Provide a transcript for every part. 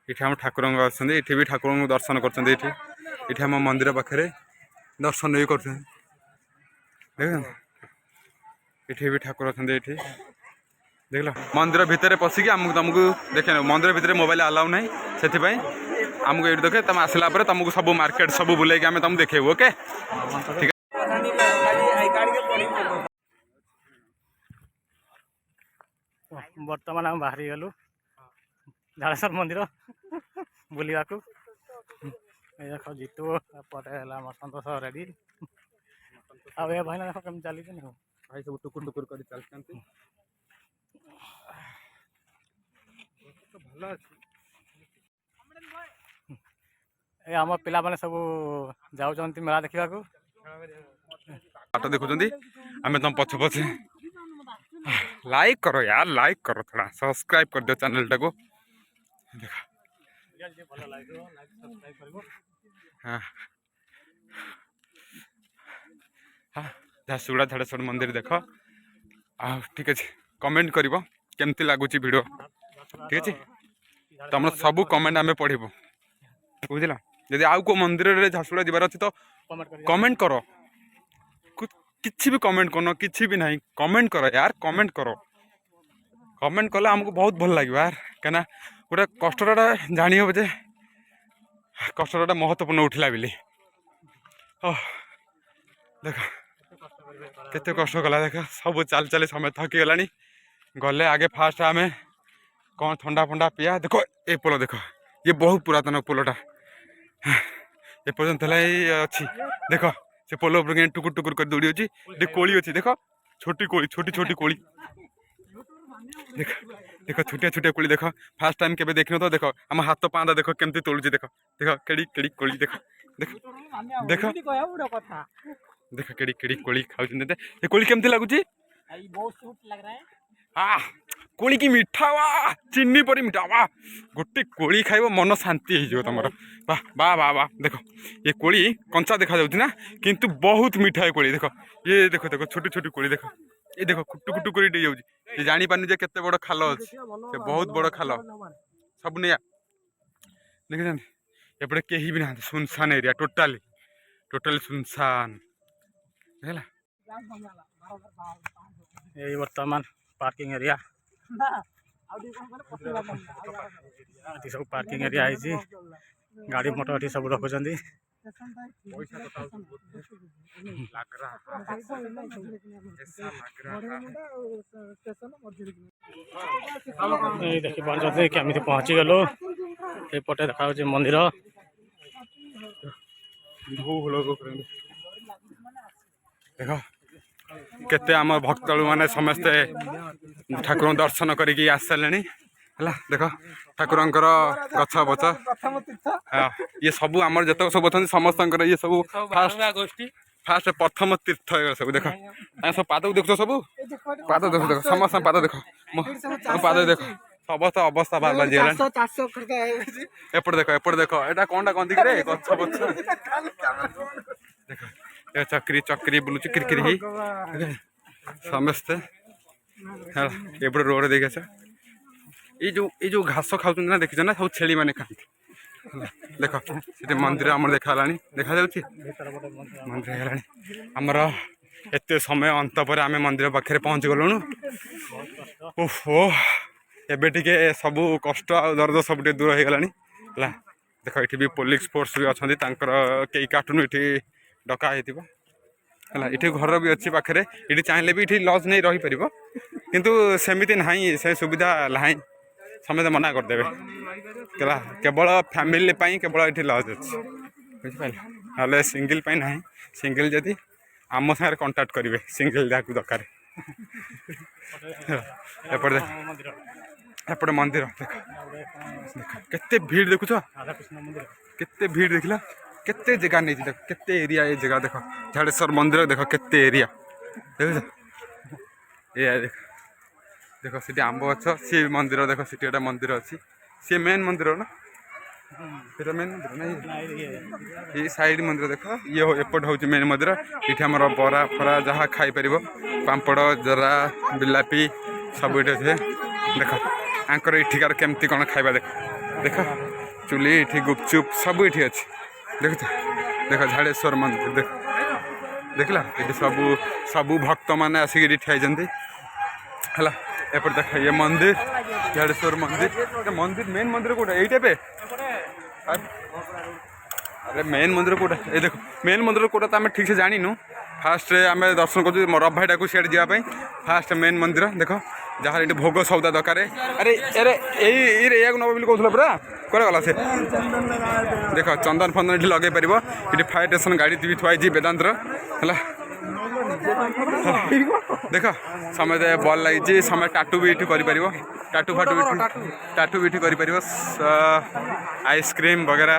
ये आम ठाकुर अच्छा ये भी ठाकुर दर्शन कर आम मंदिर पाखे दर्शन भी कर ये भी ठाकुर अच्छा ये देख मंदिर भितर पशिकी आमको तुमको देखे मंदिर भितर मोबाइल अलाउ ना से आमको ये देखे तुम आसला तुमको सब मार्केट सब बुले आम तुमको देखेबू ओके ठीक है। बर्तमान आम बाहरी गलु झाड़ेश्वर मंदिर बुलवा को देख जीतू पटे सतोष रेडी आ भाई देख कम चली भाई सब टुकुर टुकुर कर चलते आम पिला माने सब जाऊँ मेला देखा बाट देखुं आम तुम पछ पछे लाइक करो यार लाइक करो थोड़ा सब्सक्राइब कर दो चैनल टा को हाँ हाँ झारसुगुड़ा झाड़ेश्वर मंदिर देख ठीक अच्छे कमेंट कर केमती लगुच वीडियो ठीक अच्छे तुम सब कमेंट आम पढ़ू बुझल जदि आउ को मंदिर में झारसुगुड़ा जबार अच्छी तो कमेंट करो किसी भी कमेंट करना किसी भी नहीं कमेंट करो यार कमेंट कले आमको बहुत भल लगे यार क्या गोटे कष्टा जानी हे जे कष्टा महत्वपूर्ण उठला बोली देख केते कष्ट कला देख सब चाल चली समय थकी गला गले आगे फास्ट आम कौन ठंडा फंडा पिया देख ये पोल देख ये बहुत पुरातन पोलटा एपर्तंत अच्छी देख से पोल टुकुर टुकुर कर दौड़ी अच्छी कोली अच्छी देख छोटी कोली छोटी छोटी कोली देख देख छोटिया छोटिया कोली देख फास्ट टाइम केबे देखिन तो देख आम हाथ पाँदा देख केमती तोलुची देख देख केड़ी केड़ी कोली देख देख देख देख केड़ी केड़ी कोली खाऊ ये कोली केमती लगुची हाँ कोली की मीठा वाह चीनी परी मीठा वाह गोटे कोली खाइब मन शांति हो तुम वाह वाह वाह वाह देख ये कोली कंचा देखा जाऊँ ना किंतु बहुत मीठा है कोली देख ये देख देख छोटी छोटी कोली देख ये देख टुकु टुकुर जाऊँ ये जानी पानी जे केते बड़ खाल अच्छे से बहुत बड़ खाल सब नहीं देख एपटे कहीं भी ना सुनसान एरिया टोटाली टोटाली सुनसान है ये वर्तमान पार्किंग एरिया सब पार्किंग एरिया है गाड़ी मोटर सब रखुं देखी पार्टी केमी पहुँची गलु एपटे देखा मंदिर देख केते आम भक्तलु माने समस्ते ठाकुर दर्शन करिकी आस सारे है देख ठाकुर गछ बच ये सब आम जितक सब अच्छा समस्त ये सब फास्ट प्रथम तीर्थ सब देख सब पाद देख सब पाद देख देख समस्त पाद देख पाद देख समस्त अवस्था बाहर बाजी एपटे देख एटा कौन कहती रे गछ बच देख चक्री चक्री बुलूँ किरकिरी समस्ते एपटे रोड देखे ये जो घास खाऊ ना देखी ना सब छेली मैंने खाती देख से मंदिर आम देखा देखा मंदिर आमर एत समय अंत पर आम मंदिर पाखे पहुँच गलुणु ओहो एबे टिके सब कष्ट आ दर्द सब दूर हो गलानी देख ये भी पुलिस फोर्स भी अच्छा कई कार्टून ये डका है ये घर भी अच्छी पाखे ये चाहिए भी ये लज नहीं रही पार किंतु सेमती ना से सुविधा ना समस्त मना करदे केवल फैमिली केवल ये लज अच्छी बुझिपारे सिंगल ना सिंगल जदि आम सागर कंटाक्ट करेंगे सिंगल जहाँ दरकार एपटे एपटे मंदिर देख केते भीड़ देखुच केते भीड़ देख केते जगह नहीं देख केते एरिया ये जगह देख झाड़ेश्वर मंदिर देख केते एरिया देख ये देख देख सी आंब गछ सी मंदिर देख सी गोटे मंदिर अच्छी सी मेन मंदिर ना ये मेन मंदिर ना ये साइड मंदिर देख ये एपट हूँ मेन मंदिर ये आम बरा फरा जहाँ खाई पार पापड़ जरा बिलापी सब ये देख आंकर इठिकार केमती कौन खाଇବା देख देख चुली ये गुपचुप सब ये अच्छे देख देख झाड़ेश्वर मंदिर देख देखला ये सबू सबू भक्त मैंने आसिक ठिया है एपट देख ये मंदिर झाड़ेश्वर मंदिर मंदिर मेन मंदिर कौटा यही पे अरे मेन मंदिर कौटा ये देख मेन मंदिर कौटा तो आम ठीक से जानिनु फास्ट आम दर्शन कर रब भाई डाक सीआड़े जावाई फास्ट मेन मंदिर देख जहाँ ये भोग सौदा दरकार अरे अरे ये नब बोली कहूला पूरा कड़े गला से देख चंदन फंदन ये लगे पार ये फायर स्टेशन गाड़ी भी थुआई वेदांतर है देख समय बल लगी समय टाटू भी ये टाटू फाटू भी टाटू भी ये आइसक्रीम वगैरह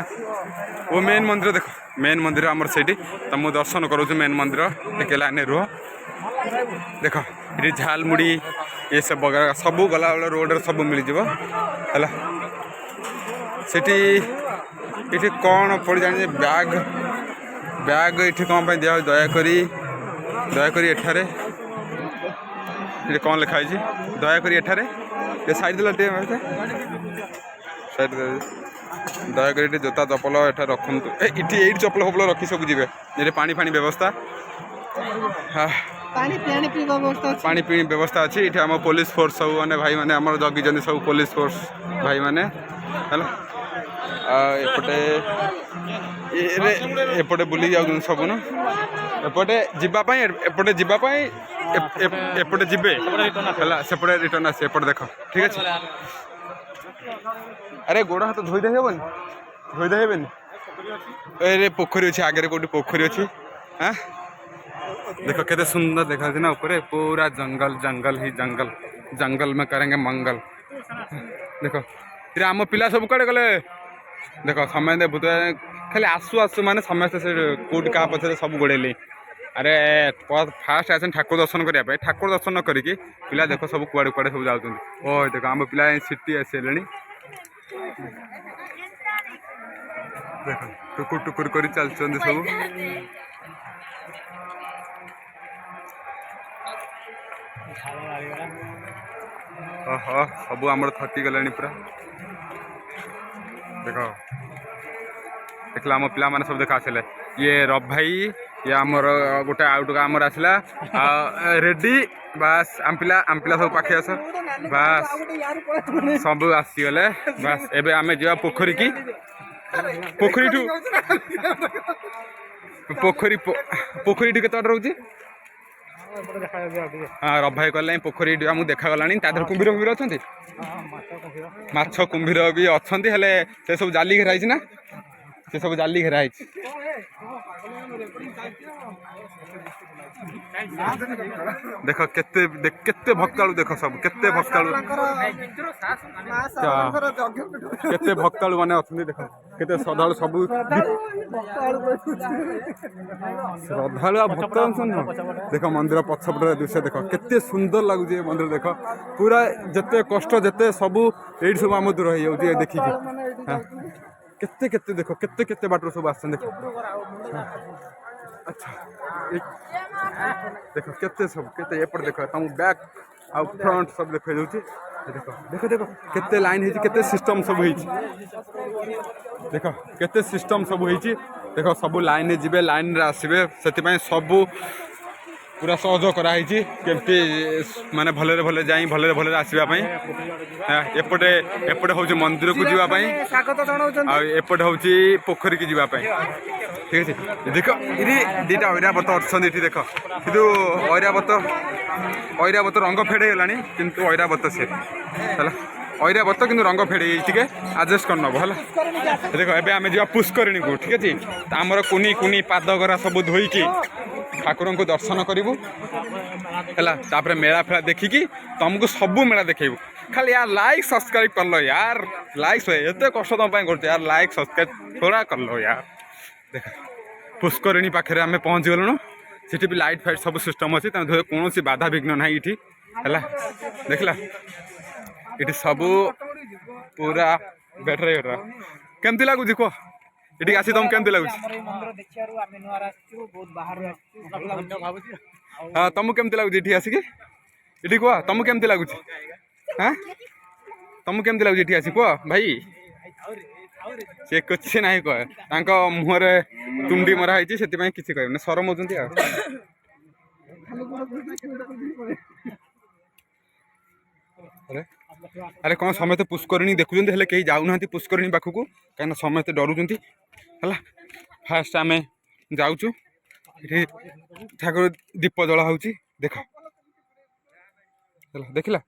वो मेन मंदिर देख मेन मंदिर आमर से तुम दर्शन करोछु मेन मंदिर टे लाइन रुह देख ये झालमुड़ी ये सब वगैरह सब गला बेल रोड सब मिल जाए ये कौन पड़ जाने बैग बैग ये कौन दिया दयाकोरी एठारे ये कौन लिखाई दयाकोरी एठारे ये साइड दिला साइड दयाकोरी जोता चपल एटा रखु ये चपल फपल रखी सब जी ये पानी फानी व्यवस्था पानी पी व्यवस्था अच्छी ये आम पुलिस फोर्स सब मैंने भाई मैंने आम जगी सब पुलिस फोर्स भाई मैंने है एपटे बुली जाऊँ सब न एपटे जीवाई एपटे जीवाई एपटे जीवे है सेपटे रिटर्न आस एपटे देख ठीक अच्छे अरे गोड़ हाथ धोईदे हेबनी अरे पोखरी अच्छे आगे कौटी पोखरी अच्छी हाँ देख केते सुंदर देखा ना ऊपर पूरा जंगल जंगल ही जंगल जंगल में करेंगे मंगल देख फिर आम पिला सब कड़े गले देख समय भूत खाली आसु आसु माने समस्ते से कौट क्या पचर सब गोड़े अरे फास्ट आसन ठाकुर दर्शन करने ठाकुर दर्शन न करी पिला देख सब कुआड़े कुआड़े सब जाऊँ ओ देख आम पिला सिटी आसे देख टुकुर टुकुर कर चल सब ओहो सब आम थकी गला पूरा देख देखला आम पिला माने सब देखा आसले ये रब भाई ये आमर गोटे आउट आमर आसला रेडी बास आम पिला सब पाखे आस बास सब आसीगले बास एबे आमे जा पोखरी की पोखरी टू पोखरी के रोचे हाँ रब भाई कहला पोखरी आमको देखा गला तादर कुंभीर कुंभीर अच्छा माछ कुंभीर भी अच्छा हेले से सब जाली घेराई ना से सब जाली घेराई देख केते भक्तालु देख सब केते भक्तालु केते भक्तालु माने अच्छा देख केते श्रद्धालु सब श्रद्धालु भक्त देख मंदिर पछपट दृश्य देख केते सुंदर लगुच मंदिर देख पूरा जिते कष्ट जिते सबू ये सब आम दूर हो जाए देखिकी हाँ केते केते देख केते केते बाटर सब आस देख अच्छा देख केते सब केते एपट देख तुम बैक आ फ्रंट सब देख जाऊँगी देख देख देख केते लाइन है केते सिस्टम सब है देख केते सिस्टम सब है देख सब लाइन जीवे लाइन रे आसबे से सबू पूरा सहयोग कराई केमती माने भले भले जाई भले भले आसवाई एपटे एपटे हूँ मंदिर को जावाई एपटे हूँ पोखरी की जावाई ठीक है देख ये दीटा ऐरावत अच्छा देख कि ऐरावत रंग फेड़ गला किंतु ऐरावत से ऐरावत कि रंग फेड़ टे आडजस्ट कर नब है देख एवं आम जा पुष्करिणी को ठीक अच्छे आमर कुनी कुनी पादगरा सब धोईकी ठाकुर को दर्शन करूँ है मेला फेला देखिकी तुमको सबू मेला देखू खाली यार लाइक सब्सक्राइब कर लो यार लाइक एत कष्ट तुम कर यार लाइक सब्सक्राइब थोड़ा कर लो यार देख पुष्करिणी पाखे आम पहुँच गलुणु सीटी भी लाइट फाइट सब सिस्टम अच्छी कौन बाधा विघ्न ना ये है देखला ये सबू पूरा बेटर केमती लगुच कह ये आसी तुम केमती लगुच हाँ तुमको केमती लगुच ये आसिक ये कह तुमको केमती लगुच हाँ तुमको केमती लगुच ये आसी कह भाई ସେ କିଛି ନାହିଁ କହେ ତାଙ୍କ ମୁହଁରେ ତୁଣ୍ଡି ମରା ହେଇଛି ସେଥିପାଇଁ କିଛି କହିବେନି ସରମଉଛନ୍ତି ଆଉ। ଆରେ କ'ଣ ସମସ୍ତେ ପୁଷ୍କରିଣୀ ଦେଖୁଛନ୍ତି ହେଲେ କେହି ଯାଉନାହାନ୍ତି ପୁଷ୍କରିଣୀ ପାଖକୁ କାହିଁକିନା ସମସ୍ତେ ଡରୁଛନ୍ତି ହେଲା। ଫାଷ୍ଟ ଆମେ ଯାଉଛୁ ଏଠି ଠାକୁର ଦୀପ ଜଳା ହେଉଛି ଦେଖ ହେଲା ଦେଖିଲା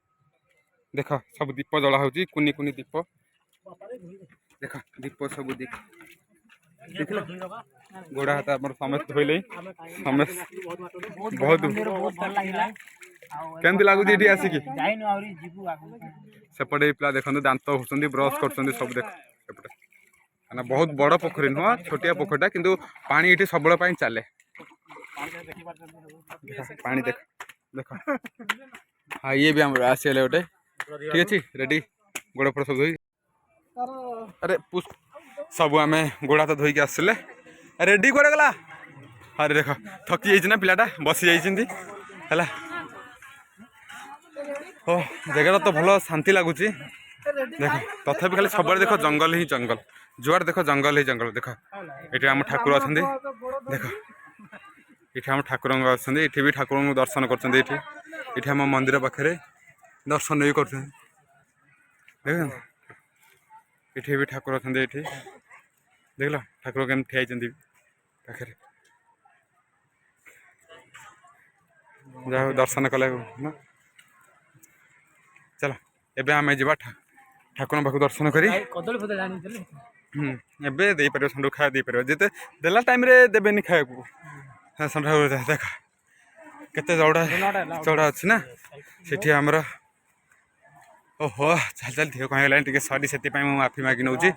ଦେଖ ସବୁ ଦୀପ ଜଳା ହେଉଛି କୁନି କୁନି ଦୀପ ଦେଖ ଦୀପ ସବୁ ଦେଖିଲ ଗୋଡ଼ ହାତ ଆମର ସମସ୍ତେ ଧୋଇଲେ ସମସ୍ତେ ବହୁତ କେମିତି ଲାଗୁଛି ଏଠି ଆସିକି ସେପଟେ ପିଲା ଦେଖନ୍ତୁ ଦାନ୍ତ ଘଷୁଛନ୍ତି ବ୍ରସ୍ କରୁଛନ୍ତି ସବୁ ଦେଖ ସେପଟେ କାହିଁକିନା ବହୁତ ବଡ଼ ପୋଖରୀ ନୁହଁ ଛୋଟିଆ ପୋଖରୀଟା କିନ୍ତୁ ପାଣି ଏଠି ସବୁବେଳେ ପାଇଁ ଚାଲେ ପାଣି ଦେଖ ଦେଖ ହଁ ଇଏ ବି ଆମର ଆସିଗଲେ ଗୋଟେ ଠିକ୍ ଅଛି ରେଡ଼ି ଗୋଡ଼ ଫୋଡ଼ ସବୁ ଧୋଇ ଆରେ ସବୁ ଆମେ ଗୋଡ଼ ହାତ ଧୋଇକି ଆସିଲେ ରେଡ଼ି କୁଆଡ଼େ ଗଲା ଆରେ ଦେଖ ଥକି ଯାଇଛି ନା ପିଲାଟା ବସି ଯାଇଛନ୍ତି ହେଲା। ଓ ଜାଗାଟା ତ ଭଲ ଶାନ୍ତି ଲାଗୁଛି ଦେଖ ତଥାପି ଖାଲି ସବୁଆଡ଼େ ଦେଖ ଜଙ୍ଗଲ ହିଁ ଜଙ୍ଗଲ ଯୁଆଡ଼େ ଦେଖ ଜଙ୍ଗଲ ହିଁ ଜଙ୍ଗଲ ଦେଖ ଏଠି ଆମ ଠାକୁର ଅଛନ୍ତି ଦେଖ ଏଠି ଆମ ଠାକୁରଙ୍କ ଅଛନ୍ତି ଏଠି ବି ଠାକୁରଙ୍କୁ ଦର୍ଶନ କରୁଛନ୍ତି ଏଠି ଏଠି ଆମ ମନ୍ଦିର ପାଖରେ ଦର୍ଶନ ବି କରୁଛନ୍ତି ଦେଖ ଏଠି ବି ଠାକୁର ଅଛନ୍ତି ଏଠି ଦେଖିଲ ଠାକୁର କେମିତି ଠିଆ ହେଇଛନ୍ତି ପାଖରେ ଯାହା ହଉ ଦର୍ଶନ କଲେ ନା ଚାଲ ଏବେ ଆମେ ଯିବା ଠାକୁରଙ୍କ ପାଖକୁ ଦର୍ଶନ କରି ଏବେ ଦେଇପାରିବ ଷଣ୍ଢ ଖାଇବା ଦେଇପାରିବ ଯେତେ ଦେଲା ଟାଇମ୍ରେ ଦେବେନି ଖାଇବାକୁ ଷଣ୍ଢ ଦେଖ କେତେ ଚଉଡ଼ା ଅଛି ନା ସେଠି ଆମର ଓହୋ ଚାଲ ଚାଲ ଧିଅ କ'ଣ ହେଇଗଲାଣି ଟିକେ ସରି ସେଥିପାଇଁ ମୁଁ ମାଫି ମାଗି ନେଉଛି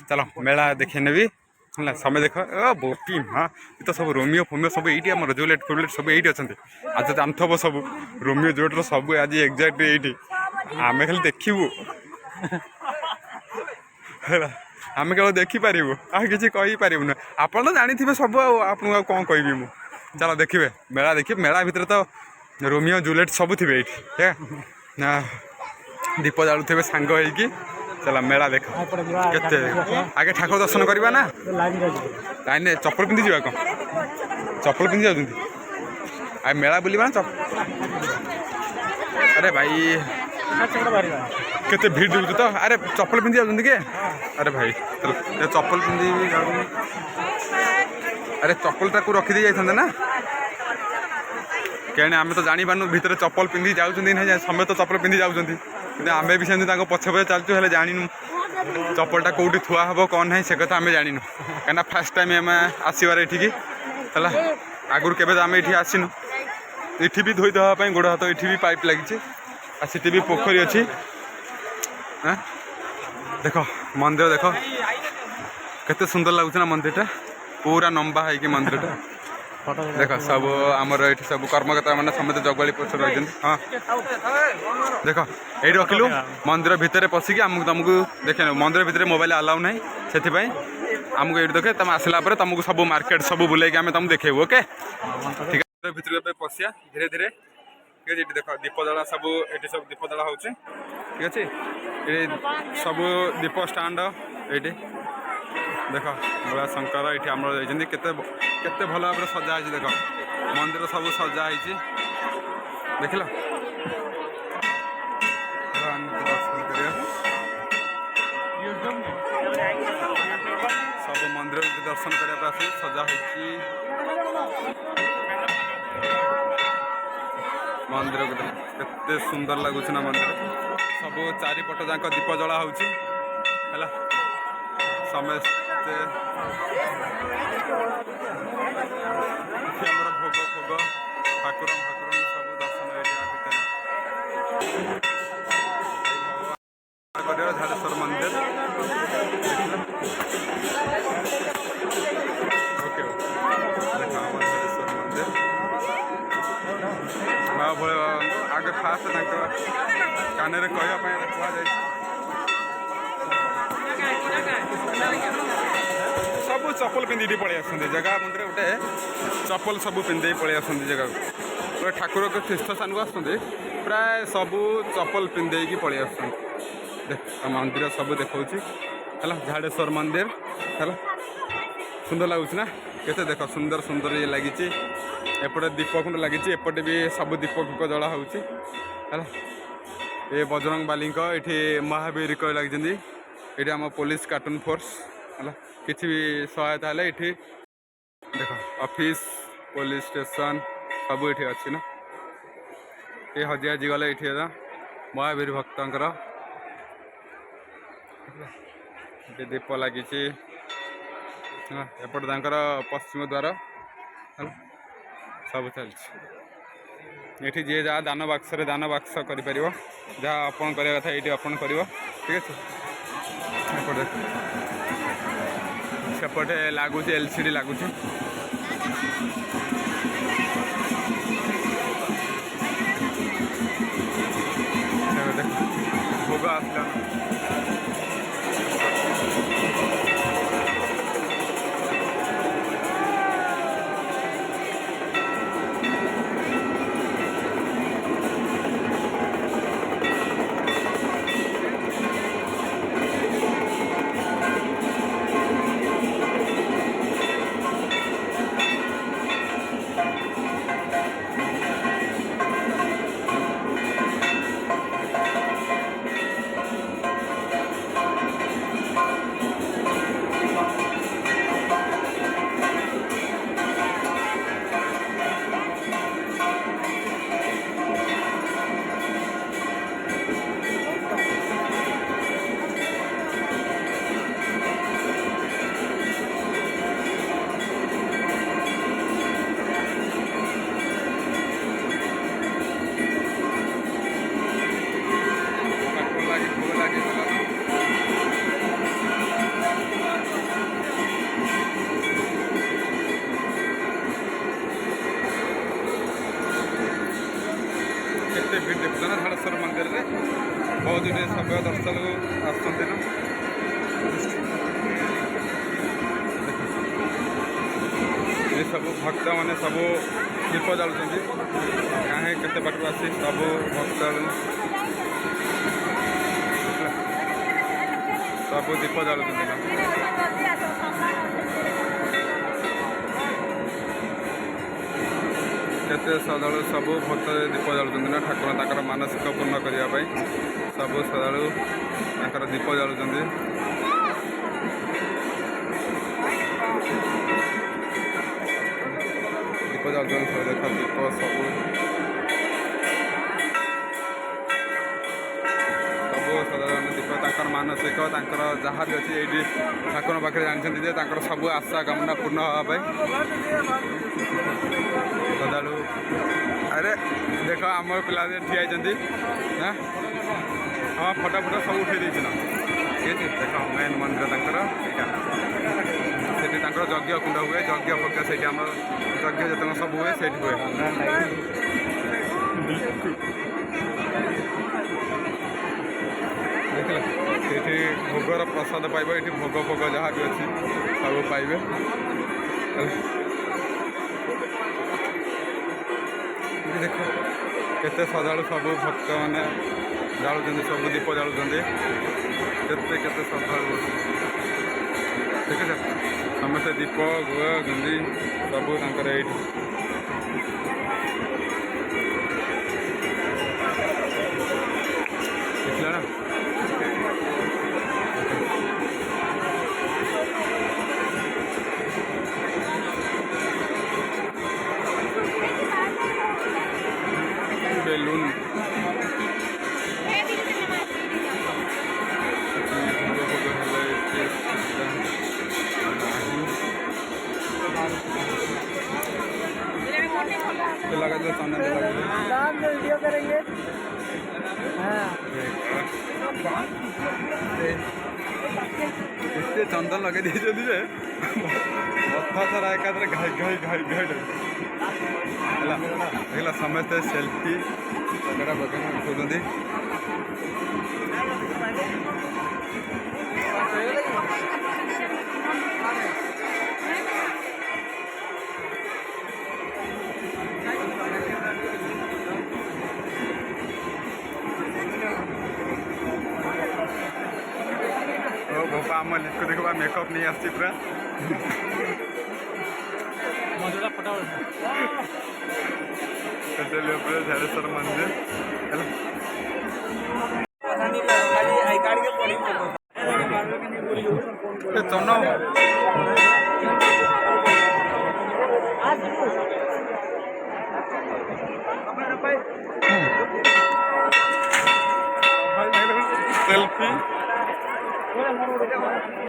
ଚାଲ ମେଳା ଦେଖି ନେବି ହେଲା ସମୟ ଦେଖ ବୋଟି ମା ଏ ତ ସବୁ ରୋମିଓ ଫୋମିଓ ସବୁ ଏଇଠି ଆମର ଜୁଲେଟ୍ ଫୁଲେଟ୍ ସବୁ ଏଇଠି ଅଛନ୍ତି ଆଜି ତ ଜାଣିଥିବ ସବୁ ରୋମିଓ ଜୁଲେଟ୍ର ସବୁ ଆଜି ଏକ୍ଜାକ୍ଟ ଏଇଠି ଆମେ ଖାଲି ଦେଖିବୁ ହେଲା ଆମେ କେବଳ ଦେଖିପାରିବୁ ଆଉ କିଛି କହିପାରିବୁନି ଆପଣ ତ ଜାଣିଥିବେ ସବୁ ଆଉ ଆପଣଙ୍କୁ ଆଉ କ'ଣ କହିବି ମୁଁ ଚାଲ ଦେଖିବେ ମେଳା ଦେଖିବେ ମେଳା ଭିତରେ ତ ରୋମିଓ ଜୁଲେଟ୍ ସବୁ ଥିବେ ଏଇଠି ନା ଦୀପ ଜାଳୁଥିବେ ସାଙ୍ଗ ହେଇକି ଚାଲ ମେଳା ଦେଖ କେତେ ଆଗେ ଠାକୁର ଦର୍ଶନ କରିବା ନା ଲାଇନ୍ରେ ଚପଲ ପିନ୍ଧି ଯିବା କ'ଣ ଚପଲ ପିନ୍ଧି ଯାଉଛନ୍ତି ଆଉ ମେଳା ବୁଲିବା ନା ଆରେ ଭାଇ କେତେ ଭିଡ଼ ଦେଉଛି ତ ଆରେ ଚପଲ ପିନ୍ଧି ଯାଉଛନ୍ତି କି ଆରେ ଭାଇ ଚପଲ ପିନ୍ଧି ଯାଉଛନ୍ତି ଆରେ ଚପଲଟାକୁ ରଖିଦେଇ ଯାଇଥାନ୍ତେ ନା କେଣେ ଆମେ ତ ଜାଣିପାରୁନୁ ଭିତରେ ଚପଲ ପିନ୍ଧି ଯାଉଛନ୍ତି ନାହିଁ ସମସ୍ତେ ତ ଚପଲ ପିନ୍ଧି ଯାଉଛନ୍ତି କିନ୍ତୁ ଆମେ ବି ସେମିତି ତାଙ୍କ ପଛେ ପଛେ ଚାଲୁଛୁ ହେଲେ ଜାଣିନୁ ଚପଲଟା କେଉଁଠି ଥୁଆ ହେବ କ'ଣ ନାହିଁ ସେ କଥା ଆମେ ଜାଣିନୁ କାହିଁକିନା ଫାର୍ଷ୍ଟ ଟାଇମ୍ ଆମେ ଆସିବାର ଏଠିକି ହେଲା ଆଗରୁ କେବେ ତ ଆମେ ଏଠି ଆସିନୁ ଏଠି ବି ଧୋଇ ଦେବା ପାଇଁ ଗୋଡ଼ ହାତ ଏଠି ବି ପାଇପ୍ ଲାଗିଛି ଆଉ ସେଠି ବି ପୋଖରୀ ଅଛି ଦେଖ ମନ୍ଦିର ଦେଖ କେତେ ସୁନ୍ଦର ଲାଗୁଛି ନା ମନ୍ଦିରଟା ପୁରା ଲମ୍ବା ହେଇକି ମନ୍ଦିରଟା ଦେଖ ସବୁ ଆମର ଏଠି ସବୁ କର୍ମକର୍ତ୍ତା ମାନେ ସମସ୍ତେ ଜଗୁଆଳି ପଛରେ ରହିଛନ୍ତି ହଁ ଦେଖ ଏଇଠି ରଖିଲୁ ମନ୍ଦିର ଭିତରେ ପଶିକି ତମକୁ ଦେଖେନ ମନ୍ଦିର ଭିତରେ ମୋବାଇଲ ଆଲାଉ ନାହିଁ ସେଥିପାଇଁ ଆମକୁ ଏଇଠି ଦେଖେ ତମେ ଆସିଲା ପରେ ତମକୁ ସବୁ ମାର୍କେଟ ସବୁ ବୁଲେଇକି ଆମେ ତମକୁ ଦେଖେଇବୁ ଓକେ ଠିକ୍ ଅଛି ଭିତରକୁ ଏବେ ପଶିବା ଧୀରେ ଧୀରେ ঠিক আছে এটি দেখ দীপ জ্বালা সবু এটি সব দীপ জ্বালা হচ্ছে ঠিক আছে এই সবু দীপ স্টাণ্ড এইটি দেখ ভোলা শঙ্কর এটি আমার যাই কেতে কেতে ভালো ভাবে সজা হয়েছে দেখ মন্দির সবু সজা হয়েছে দেখিল দর্শন করিয়া সবু মন্দির দর্শন করা আসি সজা হয়েছি मंदिर केते सुंदर लगुच ना मंदिर सब चारिपट जाक दीप जला हो समस्ते भोग फोग ठाकुर ठाकुर सब दर्शन झालेश्वर मंदिर ओके देखा झालेश्वर मंदिर आगे फास्ट कान कहवाई सब चप्पल पिंधि पलि आस जगह मंदिर गोटे चप्पल सब पिंधे पलि आस जगह पूरा ठाकुर के तीर्थ स्थान को आसते प्राय सब चप्पल पिंधे पलि आस मंदिर सब देखा है झाड़ेश्वर मंदिर है सुंदर लगुच ना केते देख सुंदर सुंदर ये लगी एपटे दीपकुंड लगी एपटे भी सब दीपक जला हो ये बजरंग बाली ये महावीर को लगी ये आम पुलिस कार्टून फोर्स है किसी भी सहायता है ये देख ऑफिस पुलिस स्टेशन सब ये अच्छी ना ये हजी हजी गले ये महावीर भक्तर ये दीप लगी एपटे तांकर पश्चिम द्वार सब चलती ये जी जहाँ दान बाक्स दान बाक्स कर जहाँ अर्पण करवा कथा ये अर्पण कर ठीक है सेपटे लगुच एलसीडी लगुच भोग आसला केते भीड़ देखुच ना झाड़ेश्वर मंदिर में बहुत गुटे सब दर्शक आसते ना ये सब भक्त मैंने सब दीप जालुंट कहीं केते बाटू आसी सब भक्त सब दीप जालुंट केते श्रद्धालु सब भक्त दीप जालुंट ना ठाकुर ताकर मानसिक पूर्ण करने सब श्रद्धालु ताकर दीप जालुंट दीप जालुंट सब देख दीप सब सब दीप ताकर मानसिक जहाँ भी अच्छी ये ठाकुर पाखे जानते सब आशा कामना पूर्ण हाँपाई श्रद्धालु अरे देख आम पिला ठिया हाँ हाँ फटा फटा सब उठे देना ठीक है देख मेन मंदिर से यज्ञ कुंड हुए यज्ञ पक्ष से आम यज्ञ जितने सब हुए से हुए देखिए ये भोगर प्रसाद पाइबे ये भोग फोग जहाँ भी अच्छी सब पाइबे देख केते श्रद्धालु सब भक्त मैंने जालुंट सब दीप जालुंट केते केते श्रद्धालु देखिए समस्ते दीप गुआ गुंदी सब ये देखला ना बेलून लगा दो सामने वीडियो करेंगे इतने चंदन लगे दिए मथा सारा एकाद्रे घाई घाई घाई घाई देखला समस्ते सेल्फी वगैरह वगैरह उठाऊँ भोपा आम देखो मेकअप नहीं आसी पूरा ମନ୍ଦିରଟା ଫଟା चलिए पूरा झाड़ेश्वर मंदिर हेलो चन सेल्फी